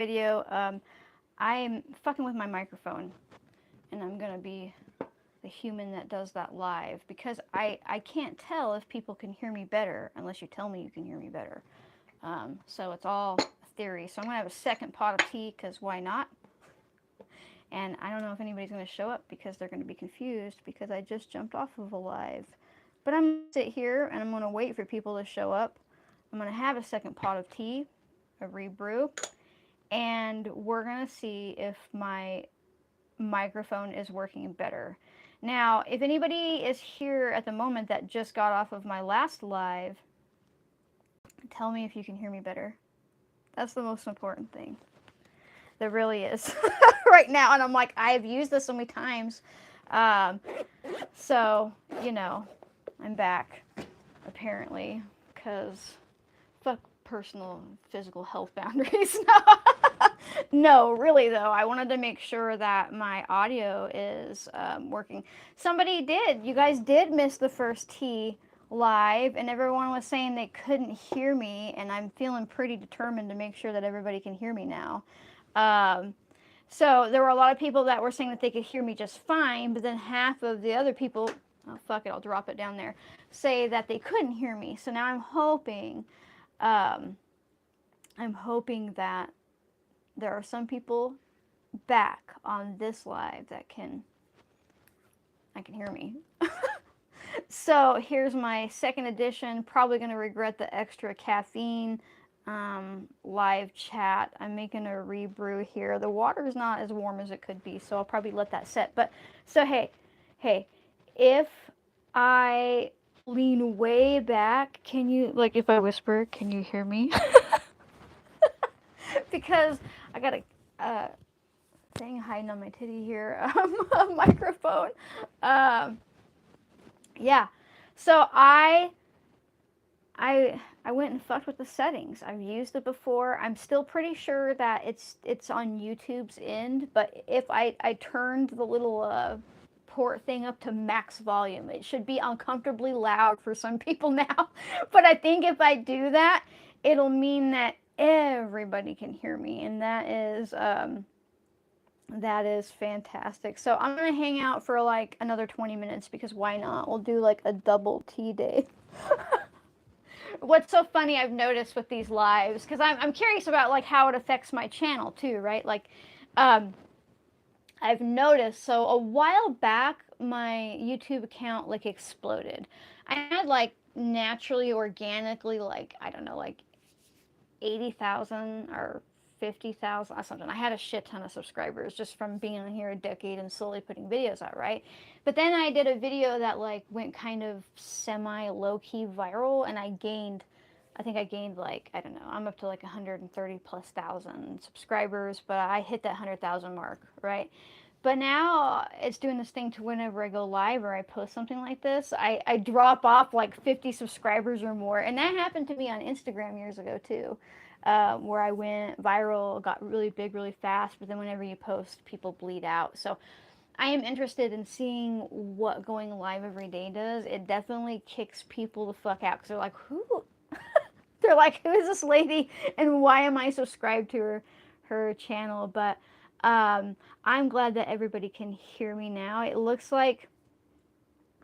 video. I'm fucking with my microphone, and I'm gonna be the human that does that live because I can't tell if people can hear me better unless you tell me you can hear me better. So it's all a theory. So I'm gonna have a second pot of tea because why not? And I don't know if anybody's gonna show up because they're gonna be confused because I just jumped off of a live. But I'm gonna sit here and I'm gonna wait for people to show up. I'm gonna have a second pot of tea, a rebrew, and we're gonna see if my microphone is working better. Now, if anybody is here at the moment that just got off of my last live, tell me if you can hear me better. That's the most important thing. There really is right now. And I'm like, I have used this so many times. Um, so, you know, I'm back, apparently, because fuck personal physical health boundaries. No, really though, I wanted to make sure that my audio is working. Somebody did. You guys did miss the first tea live, and everyone was saying they couldn't hear me, and I'm feeling pretty determined to make sure that everybody can hear me now. So there were a lot of people that were saying that they could hear me just fine, but then half of the other people, oh fuck it, I'll drop it down there, say that they couldn't hear me. So now um, I'm hoping that there are some people back on this live that can hear me. So here's my second edition. Probably going to regret the extra caffeine live chat. I'm making a rebrew here. The water is not as warm as it could be, so I'll probably let that set. But so hey, if I lean way back, can you, like, if I whisper, can you hear me? Because I got a thing hiding on my titty here, a microphone. Um, yeah. So I went and fucked with the settings. I've used it before. I'm still pretty sure that it's on YouTube's end, but if I turned the little port thing up to max volume, it should be uncomfortably loud for some people now. But I think if I do that, it'll mean that everybody can hear me, and that is fantastic. So I'm gonna hang out for like another 20 minutes because why not? We'll do like a double tea day. What's so funny I've noticed with these lives, because I'm curious about like how it affects my channel too, right? Like, um, I've noticed, so a while back my YouTube account like exploded. I had like naturally, organically, like, I don't know, like 80,000 or 50,000 or something. I had a shit ton of subscribers just from being on here a decade and slowly putting videos out, right? But then I did a video that like went kind of semi low key viral, and I think I gained like, I don't know, I'm up to like 130 plus thousand subscribers, but I hit that 100,000 mark, right? But now it's doing this thing to whenever I go live or I post something like this, I drop off like 50 subscribers or more. And that happened to me on Instagram years ago too, where I went viral, got really big really fast, but then whenever you post, people bleed out. So I am interested in seeing what going live every day does. It definitely kicks people the fuck out because they're like, who? They're like, who is this lady and why am I subscribed to her channel? But I'm glad that everybody can hear me now. It looks like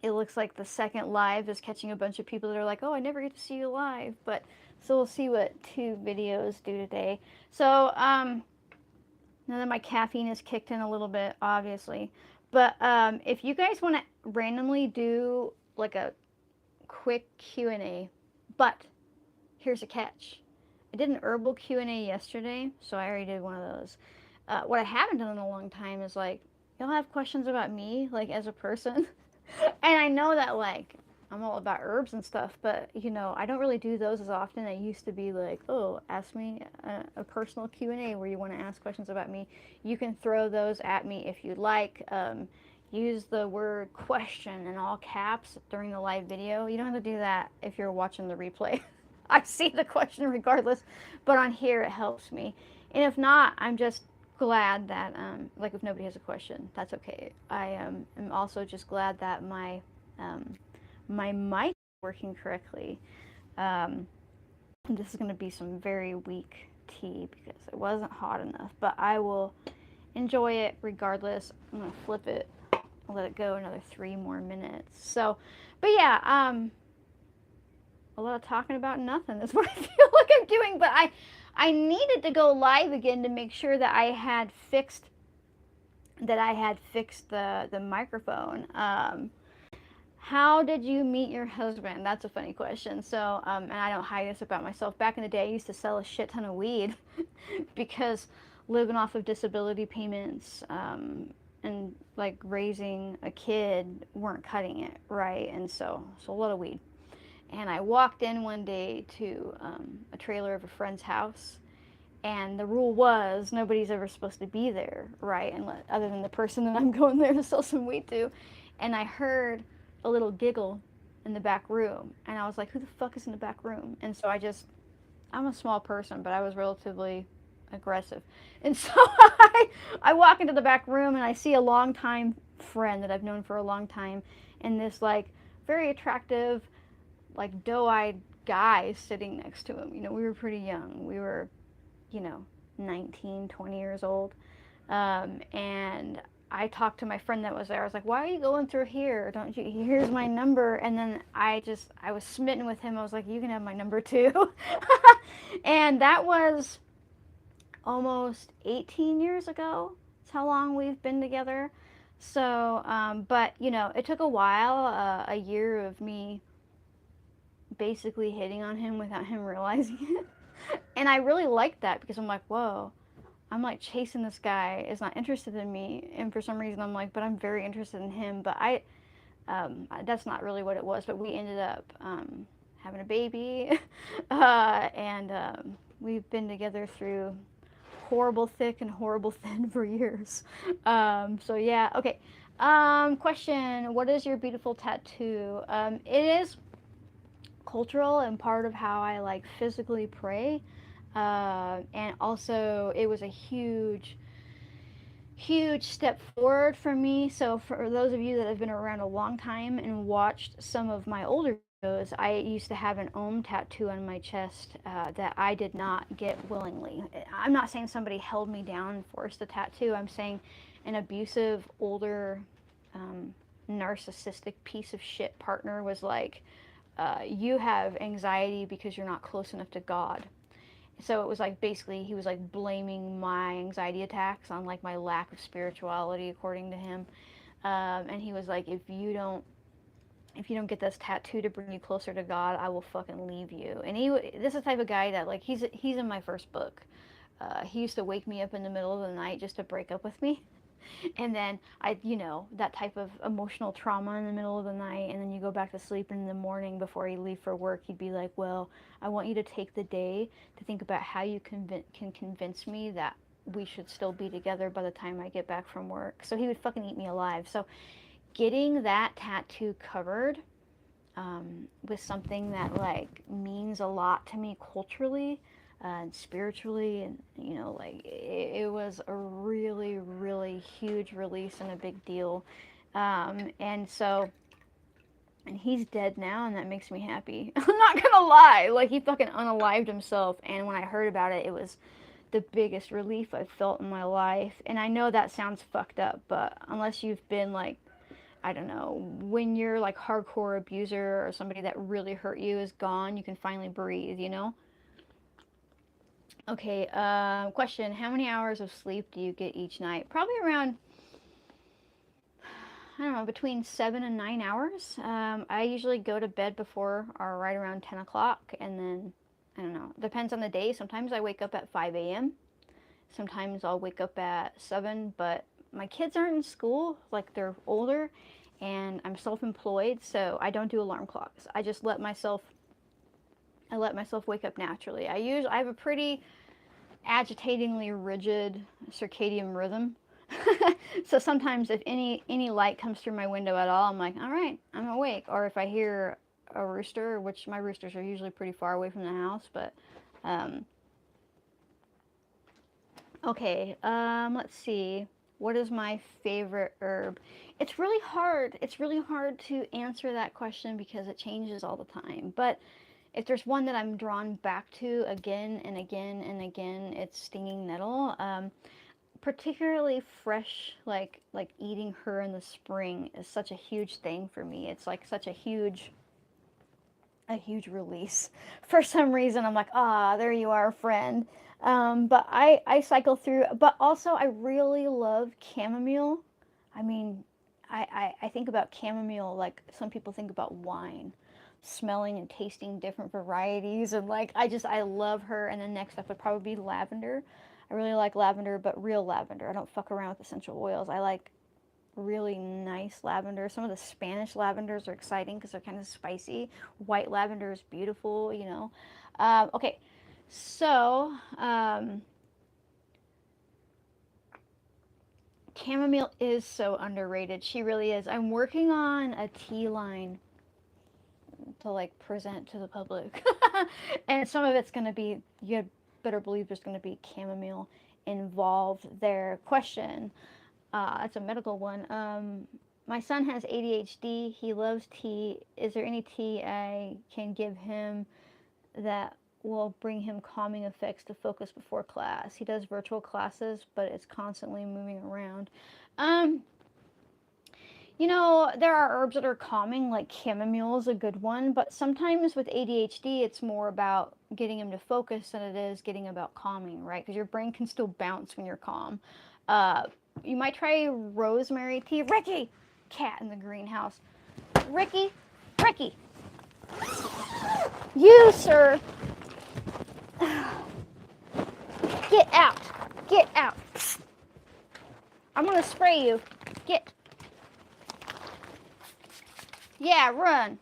the second live is catching a bunch of people that are like, oh, I never get to see you live. But so we'll see what 2 videos do today. So now that my caffeine is kicked in a little bit, obviously. But if you guys want to randomly do like a quick Q&A, but here's a catch. I did an herbal Q&A yesterday, so I already did one of those. What I haven't done in a long time is like, y'all have questions about me, like as a person. And I know that like I'm all about herbs and stuff, but you know, I don't really do those as often. I used to be like, oh, ask me a personal Q&A where you want to ask questions about me. You can throw those at me if you'd like. Use the word question in all caps during the live video. You don't have to do that if you're watching the replay. I see the question regardless, but on here it helps me. And if not, I'm just glad that, like if nobody has a question, that's okay. I am also just glad that my mic is working correctly. This is going to be some very weak tea because it wasn't hot enough, but I will enjoy it regardless. I'm gonna flip it, let it go another 3 more minutes. So, but yeah, a lot of talking about nothing is what I feel like I'm doing. But I needed to go live again to make sure that I had fixed the microphone. How did you meet your husband? That's a funny question. So, and I don't hide this about myself. Back in the day, I used to sell a shit ton of weed because living off of disability payments and like raising a kid weren't cutting it, right? And so a lot of weed. And I walked in one day to a trailer of a friend's house, and the rule was nobody's ever supposed to be there, right? And other than the person that I'm going there to sell some weed to. And I heard a little giggle in the back room, and I was like, who the fuck is in the back room? And so I'm a small person, but I was relatively aggressive. And so I walk into the back room and I see a longtime friend that I've known for a long time, and this like very attractive, like doe-eyed guy sitting next to him. You know, we were pretty young. We were, 19, 20 years old. And I talked to my friend that was there. I was like, why are you going through here? Don't you, here's my number. And then I was smitten with him. I was like, you can have my number too. And that was almost 18 years ago. That's how long we've been together. So, but, it took a while, a year of me basically hitting on him without him realizing it. And I really liked that because I'm like, whoa, I'm like chasing this guy is not interested in me, and for some reason I'm like, but I'm very interested in him. But that's not really what it was. But we ended up having a baby, and we've been together through horrible thick and horrible thin for years. So yeah, okay. Question: what is your beautiful tattoo? It is cultural and part of how I like physically pray. And also, it was a huge step forward for me. So, for those of you that have been around a long time and watched some of my older videos, I used to have an Om tattoo on my chest that I did not get willingly. I'm not saying somebody held me down and forced a tattoo. I'm saying an abusive, older, narcissistic piece of shit partner was like, you have anxiety because you're not close enough to God. So it was like basically he was like blaming my anxiety attacks on like my lack of spirituality according to him. And he was like, if you don't get this tattoo to bring you closer to God, I will fucking leave you. And this is the type of guy that like he's in my first book. He used to wake me up in the middle of the night just to break up with me. And then that type of emotional trauma in the middle of the night, and then you go back to sleep, and in the morning before you leave for work, he'd be like, well, I want you to take the day to think about how you can convince me that we should still be together by the time I get back from work. So he would fucking eat me alive. So getting that tattoo covered with something that like means a lot to me culturally and spiritually, and like it was a really, really huge release and a big deal. And he's dead now, and that makes me happy. I'm not gonna lie, like he fucking unalived himself, and when I heard about it, it was the biggest relief I've felt in my life. And I know that sounds fucked up, but unless you've been like, I don't know, when you're like hardcore abuser or somebody that really hurt you is gone, you can finally breathe, Okay, question. How many hours of sleep do you get each night? Probably around, I don't know, between 7 and 9 hours. I usually go to bed before or right around 10 o'clock, and then, I don't know, depends on the day. Sometimes I wake up at 5 a.m. Sometimes I'll wake up at 7, but my kids aren't in school, like they're older, and I'm self-employed, so I don't do alarm clocks. I just let myself wake up naturally. I have a pretty agitatingly rigid circadian rhythm. So sometimes if any light comes through my window at all, I'm like, all right, I'm awake. Or if I hear a rooster, which my roosters are usually pretty far away from the house, but okay, let's see. What is my favorite herb? It's really hard. It's really hard to answer that question because it changes all the time. But if there's one that I'm drawn back to again and again and again, it's stinging nettle. Particularly fresh, like eating her in the spring is such a huge thing for me. It's like such a huge release. For some reason, I'm like, ah, there you are, friend. But I cycle through. But also, I really love chamomile. I mean, I think about chamomile like some people think about wine, smelling and tasting different varieties, and like I love her. And then next up would probably be lavender. I really like lavender, but real lavender. I don't fuck around with essential oils. I like really nice lavender. Some of the Spanish lavenders are exciting because they're kind of spicy. White lavender is beautiful, you know. Okay, so chamomile is so underrated. She really is. I'm working on a tea line to like present to the public, and some of it's going to be, you better believe there's going to be chamomile involved there. Question, it's a medical one. My son has ADHD. He loves tea. Is there any tea I can give him that will bring him calming effects to focus before class? He does virtual classes, but it's constantly moving around. Um, you know, there are herbs that are calming, like chamomile is a good one, but sometimes with ADHD, it's more about getting him to focus than it is getting about calming, right? Because your brain can still bounce when you're calm. Uh, you might try rosemary tea. Ricky! Cat in the greenhouse. Ricky! Ricky! You, sir! Get out! Get out! I'm gonna spray you. Get. Yeah, run.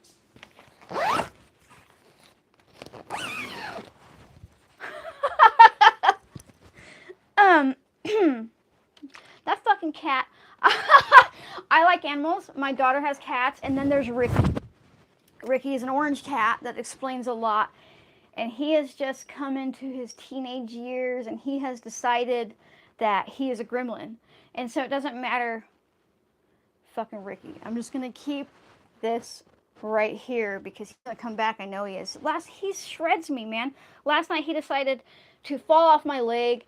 um, that fucking cat. I like animals. My daughter has cats, and then there's Ricky. Ricky is an orange cat that explains a lot, and he has just come into his teenage years, and he has decided that he is a gremlin, and so it doesn't matter. Fucking Ricky. I'm just gonna keep this right here because he's gonna come back. I know he is. He shreds me, man. Last night he decided to fall off my leg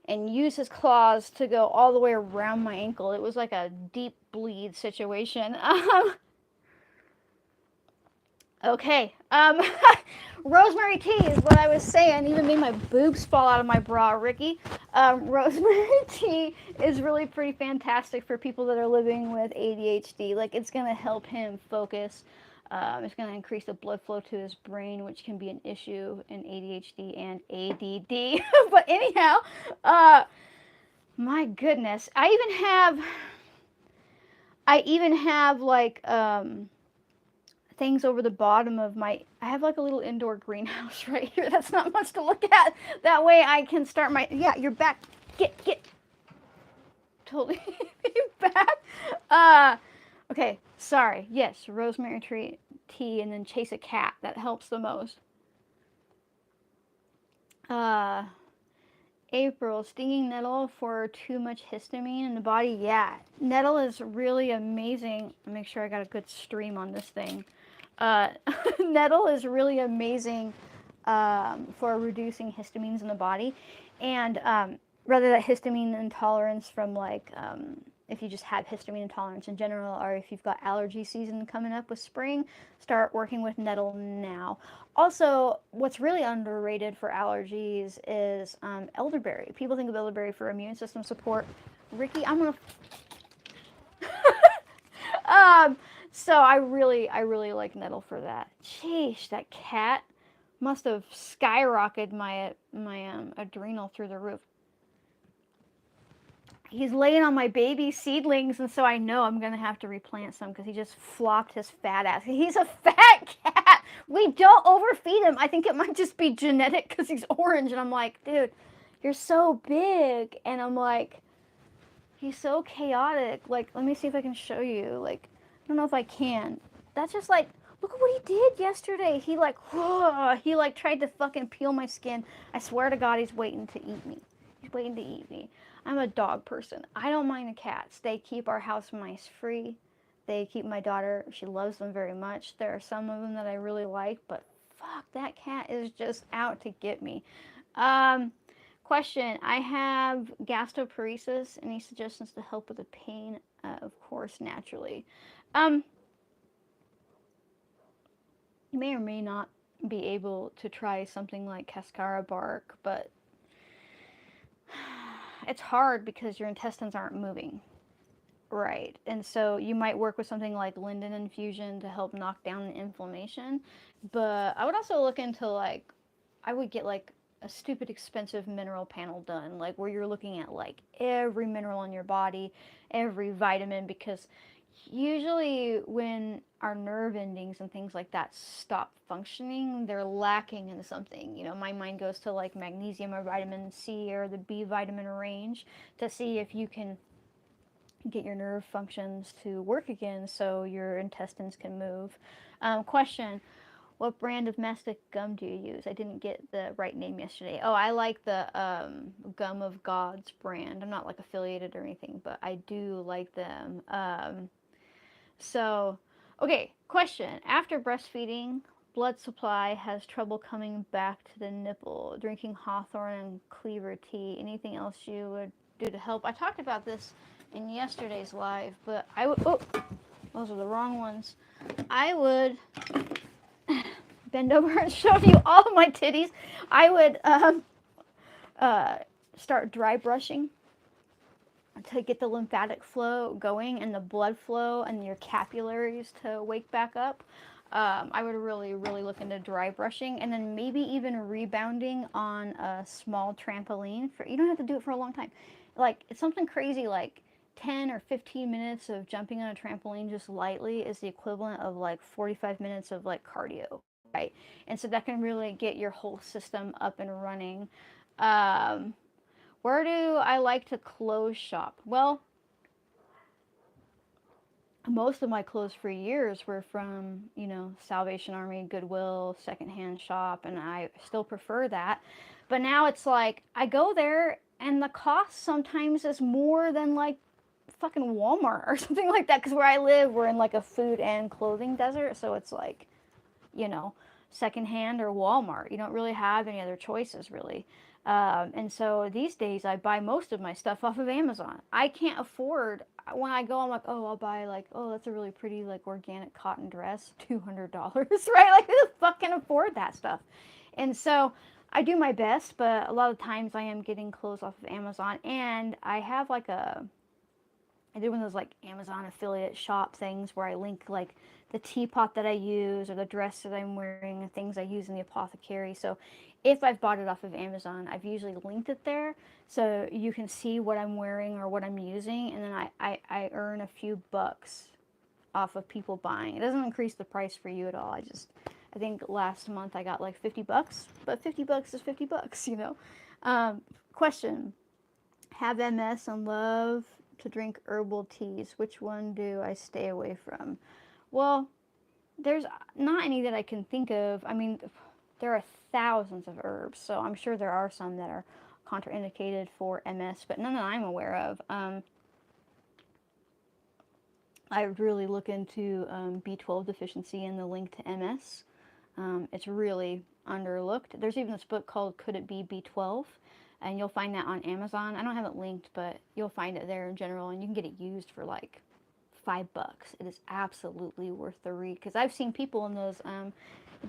and use his claws to go all the way around my ankle. It was like a deep bleed situation. Okay. Rosemary tea is what I was saying. Even made my boobs fall out of my bra, Ricky. Rosemary tea is really pretty fantastic for people that are living with ADHD. Like, it's going to help him focus. It's going to increase the blood flow to his brain, which can be an issue in ADHD and ADD. But anyhow, my goodness. I even have like, things over the bottom of I have like a little indoor greenhouse right here. That's not much to look at. That way I can start yeah, you're back. Get. Totally back. Okay, sorry. Yes, rosemary tea and then chase a cat. That helps the most. April, stinging nettle for too much histamine in the body. Yeah, nettle is really amazing. Make sure I got a good stream on this thing. Nettle is really amazing for reducing histamines in the body, and whether that histamine intolerance from like if you just have histamine intolerance in general, or if you've got allergy season coming up with spring, start working with nettle now. Also, what's really underrated for allergies is elderberry. People think of elderberry for immune system support. Ricky, I'm gonna. So I really like nettle for that. Sheesh, that cat must have skyrocketed my adrenal through the roof. He's laying on my baby seedlings, and so I know I'm gonna have to replant some because he just flopped his fat ass. He's a fat cat. We don't overfeed him. I think it might just be genetic because he's orange, and I'm like, dude, you're so big, and I'm like, he's so chaotic. Like, let me see if I can show you. Like, I don't know if I can. That's just like, look at what he did yesterday. He like tried to fucking peel my skin. I swear to God, he's waiting to eat me. He's waiting to eat me. I'm a dog person. I don't mind the cats. They keep our house mice free. They keep my daughter. She loves them very much. There are some of them that I really like, but fuck, that cat is just out to get me. Um, Question. I have gastroparesis. Any suggestions to help with the pain? Of course, naturally. Um, you may or may not be able to try something like cascara bark, but it's hard because your intestines aren't moving. Right. And so you might work with something like linden infusion to help knock down the inflammation. But I would also look into like, I would get like a stupid expensive mineral panel done, like where you're looking at like every mineral in your body, every vitamin, because usually when our nerve endings and things like that stop functioning, they're lacking in something. You know, my mind goes to like magnesium or vitamin C or the B vitamin range to see if you can get your nerve functions to work again so your intestines can move. Question. What brand of mastic gum do you use? I didn't get the right name yesterday. Oh, I like the Gum of Gods brand. I'm not like affiliated or anything, but I do like them. So, okay, question. After breastfeeding, blood supply has trouble coming back to the nipple. Drinking hawthorn and cleaver tea. Anything else you would do to help? I talked about this in yesterday's live, but I would. Oh, those are the wrong ones. I would bend over and show you all of my titties. I would uh, start dry brushing to get the lymphatic flow going and the blood flow and your capillaries to wake back up. I would really, really look into dry brushing and then maybe even rebounding on a small trampoline. For you don't have to do it for a long time. Like it's something crazy like 10 or 15 minutes of jumping on a trampoline just lightly is the equivalent of like 45 minutes of like cardio, right? And so that can really get your whole system up and running. Um, where do I like to clothes shop? Well, most of my clothes for years were from, you know, Salvation Army, Goodwill, secondhand shop, and I still prefer that. But now it's like I go there and the cost sometimes is more than like fucking Walmart or something like that because where I live, we're in like a food and clothing desert, so it's like, you know, secondhand or Walmart. You don't really have any other choices, really. And so these days, I buy most of my stuff off of Amazon. I can't afford when I go. I'm like, oh, I'll buy like, oh, that's a really pretty like organic cotton dress, $200, right? Like, who the fuck can afford that stuff? And so I do my best, but a lot of times I am getting clothes off of Amazon, and I have like a I did one of those like Amazon affiliate shop things where I link like the teapot that I use or the dress that I'm wearing and things I use in the apothecary. So if I've bought it off of Amazon, I've usually linked it there so you can see what I'm wearing or what I'm using, and then I earn a few bucks off of people buying. It doesn't increase the price for you at all. I think last month I got like 50 bucks, but 50 bucks is 50 bucks, you know. Question. Have MS and love to drink herbal teas. Which one do I stay away from? Well, there's not any that I can think of. I mean, there are thousands of herbs, so I'm sure there are some that are contraindicated for MS, but none that I'm aware of. I would really look into B12 deficiency and the link to MS. It's really underlooked. There's even this book called Could It Be B12? And you'll find that on Amazon. I don't have it linked, but you'll find it there in general, and you can get it used for like $5. It is absolutely worth the read because I've seen people in those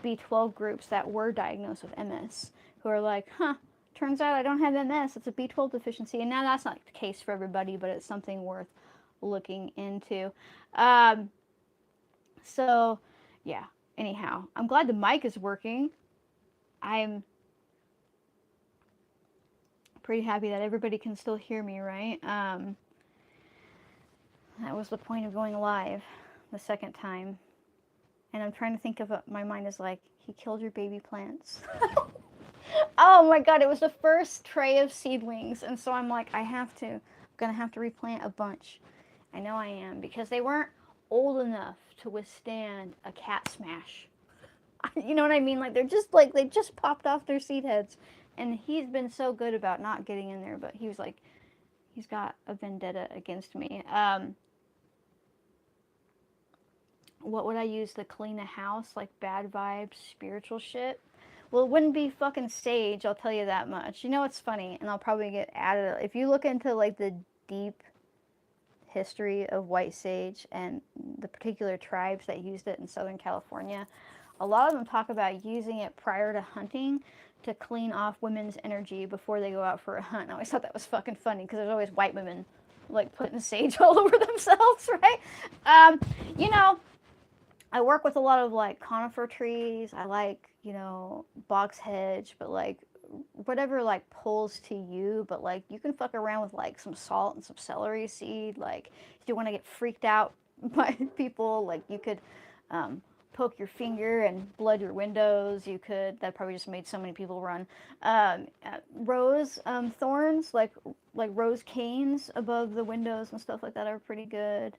B12 groups that were diagnosed with MS who are like, huh, turns out I don't have MS, it's a B12 deficiency. And now that's not the case for everybody, but it's something worth looking into. So, yeah, anyhow, I'm glad the mic is working. I'm pretty happy that everybody can still hear me, right? That was the point of going live the second time. And I'm trying to think of what my mind is like, he killed your baby plants. Oh my god, it was the first tray of seedlings. And so I'm like, I'm gonna have to replant a bunch. I know I am, because they weren't old enough to withstand a cat smash. You know what I mean? Like they just popped off their seed heads. And he's been so good about not getting in there, but he was like, he's got a vendetta against me. What would I use to clean a house? Like bad vibes, spiritual shit? Well, it wouldn't be fucking sage, I'll tell you that much. You know what's funny? And I'll probably get added. If you look into like the deep history of white sage and the particular tribes that used it in Southern California, a lot of them talk about using it prior to hunting to clean off women's energy before they go out for a hunt. I always thought that was fucking funny because there's always white women like putting sage all over themselves, right? Um, you know, I work with a lot of like conifer trees. I like, box hedge, but like whatever like pulls to you, but like you can fuck around with like some salt and some celery seed. Like if you want to get freaked out by people, like you could poke your finger and blood your windows. You could, that probably just made so many people run. Rose thorns, like rose canes above the windows and stuff like that are pretty good.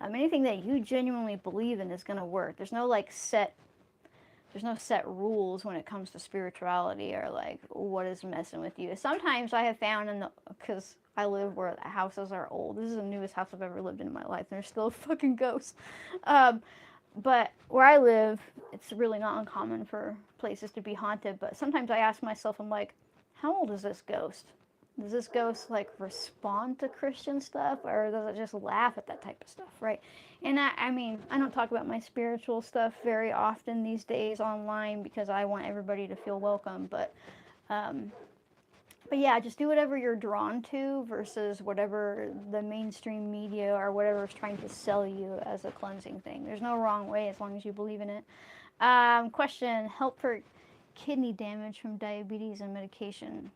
Anything that you genuinely believe in is going to work. There's no set rules when it comes to spirituality or like what is messing with you. Sometimes I have found because I live where the houses are old. This is the newest house I've ever lived in my life. And there's still fucking ghosts. But where I live, it's really not uncommon for places to be haunted. But sometimes I ask myself, I'm like, how old is this ghost? Does this ghost like respond to Christian stuff, or does it just laugh at that type of stuff, right? And I mean, I don't talk about my spiritual stuff very often these days online because I want everybody to feel welcome. But yeah, just do whatever you're drawn to versus whatever the mainstream media or whatever is trying to sell you as a cleansing thing. There's no wrong way as long as you believe in it. Question: help for kidney damage from diabetes and medication.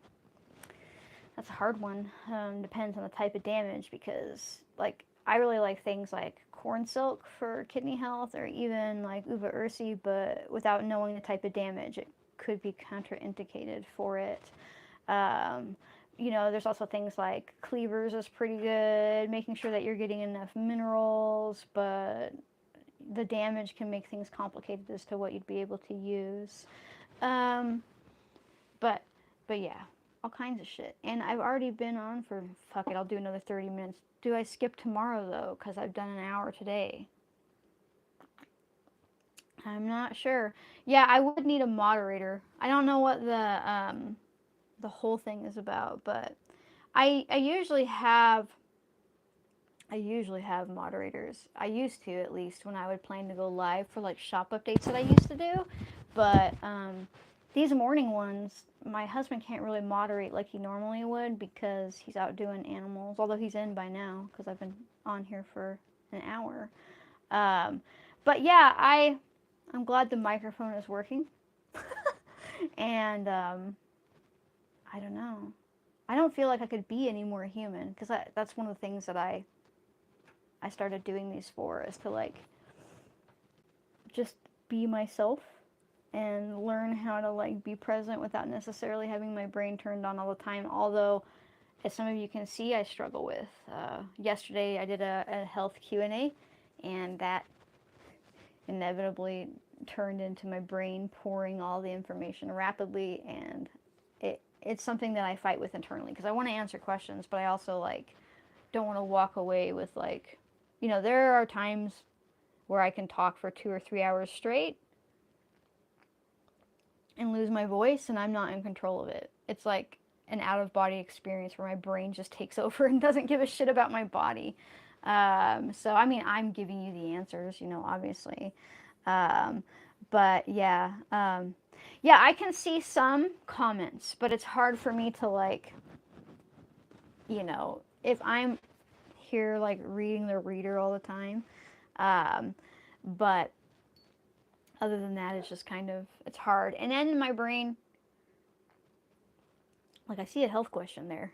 That's a hard one. Depends on the type of damage because, like, I really like things like corn silk for kidney health or even like uva ursi, but without knowing the type of damage, it could be contraindicated for it. There's also things like cleavers is pretty good, making sure that you're getting enough minerals, but the damage can make things complicated as to what you'd be able to use. But yeah, all kinds of shit. And I've already been on for, fuck it, I'll do another 30 minutes. Do I skip tomorrow though? Because I've done an hour today. I'm not sure. Yeah, I would need a moderator. I don't know what the whole thing is about, but I usually have moderators. I used to, at least, when I would plan to go live for like shop updates that I used to do. But these morning ones, my husband can't really moderate like he normally would because he's out doing animals, although he's in by now because I've been on here for an hour. But yeah, I'm glad the microphone is working. And I don't know. I don't feel like I could be any more human because that's one of the things that I started doing these for, is to like just be myself and learn how to like be present without necessarily having my brain turned on all the time. Although, as some of you can see, I struggle with. Yesterday I did a health Q&A, and that inevitably turned into my brain pouring all the information rapidly, and it's something that I fight with internally because I want to answer questions, but I also like don't want to walk away with like, there are times where I can talk for 2 or 3 hours straight and lose my voice, and I'm not in control of it. It's like an out-of-body experience where my brain just takes over and doesn't give a shit about my body. So, I mean, I'm giving you the answers, obviously. But yeah, yeah, I can see some comments, but it's hard for me to like, if I'm here like reading the reader all the time. But other than that, it's just kind of, it's hard. And then in my brain, like I see a health question there.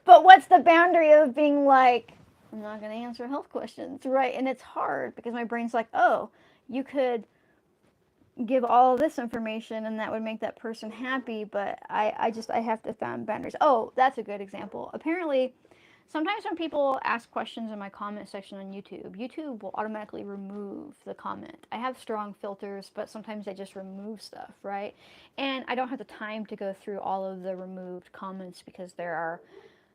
But what's the boundary of being like, I'm not going to answer health questions, right? And it's hard because my brain's like, oh, you could give all this information and that would make that person happy, but I have to find boundaries. Oh, that's a good example. Apparently, sometimes when people ask questions in my comment section on YouTube will automatically remove the comment. I have strong filters, but sometimes they just remove stuff, right? And I don't have the time to go through all of the removed comments because there are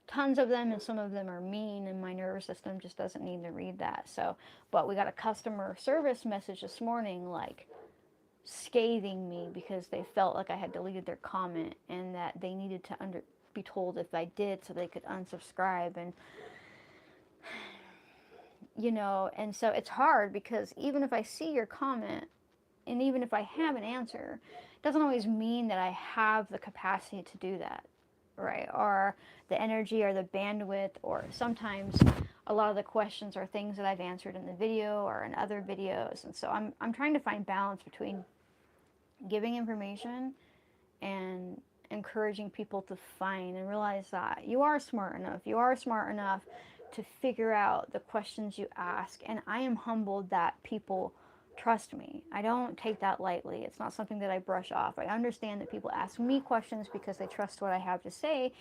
tons of them, and some of them are mean, and my nervous system just doesn't need to read that. So, but we got a customer service message this morning, like scathing me because they felt like I had deleted their comment and that they needed to be told if I did so they could unsubscribe. And you know, and so it's hard because even if I see your comment and even if I have an answer, it doesn't always mean that I have the capacity to do that, right? Or the energy or the bandwidth, or sometimes a lot of the questions are things that I've answered in the video or in other videos. And so I'm trying to find balance between giving information and encouraging people to find and realize that you are smart enough. You are smart enough to figure out the questions you ask. And I am humbled that people trust me. I don't take that lightly. It's not something that I brush off. I understand that people ask me questions because they trust what I have to say.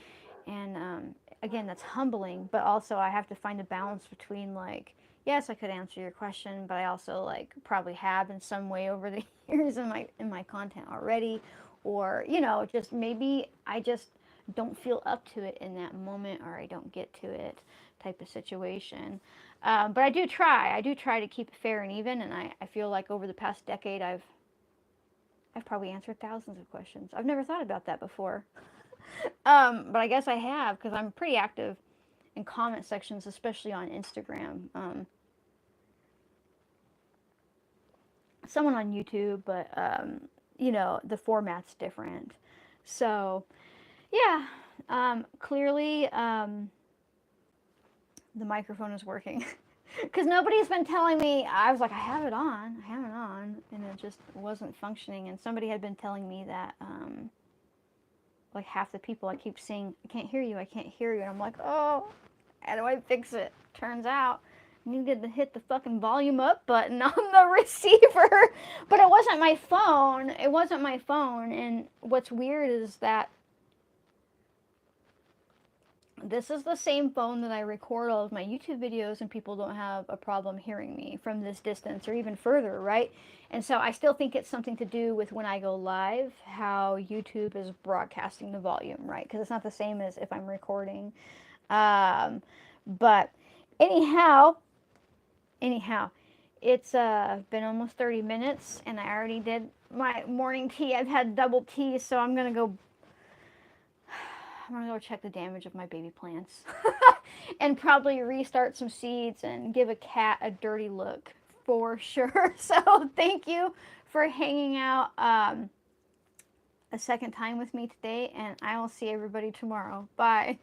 And again, that's humbling, but also I have to find a balance between, like, yes, I could answer your question, but I also like probably have in some way over the years in my content already, or you know, just maybe I just don't feel up to it in that moment, or I don't get to it, type of situation. But I do try. I do try to keep it fair and even, and I feel like over the past decade, I've probably answered thousands of questions. I've never thought about that before, but I guess I have because I'm pretty active in comment sections, especially on Instagram. Someone on YouTube, but you know, the format's different. So yeah, clearly the microphone is working because nobody's been telling me. I was like, I have it on, and it just wasn't functioning. And somebody had been telling me that like half the people I keep seeing, I can't hear you, and I'm like, oh, how do I fix it? Turns out I needed to hit the fucking volume up button on the receiver, but it wasn't my phone. It wasn't my phone. And what's weird is that this is the same phone that I record all of my YouTube videos, and people don't have a problem hearing me from this distance or even further, right? And so I still think it's something to do with when I go live, how YouTube is broadcasting the volume, right? Because it's not the same as if I'm recording. But anyhow, it's been almost 30 minutes, and I already did my morning tea. I've had double tea, so I'm gonna go check the damage of my baby plants and probably restart some seeds and give a cat a dirty look for sure. So thank you for hanging out a second time with me today, and I will see everybody tomorrow. Bye.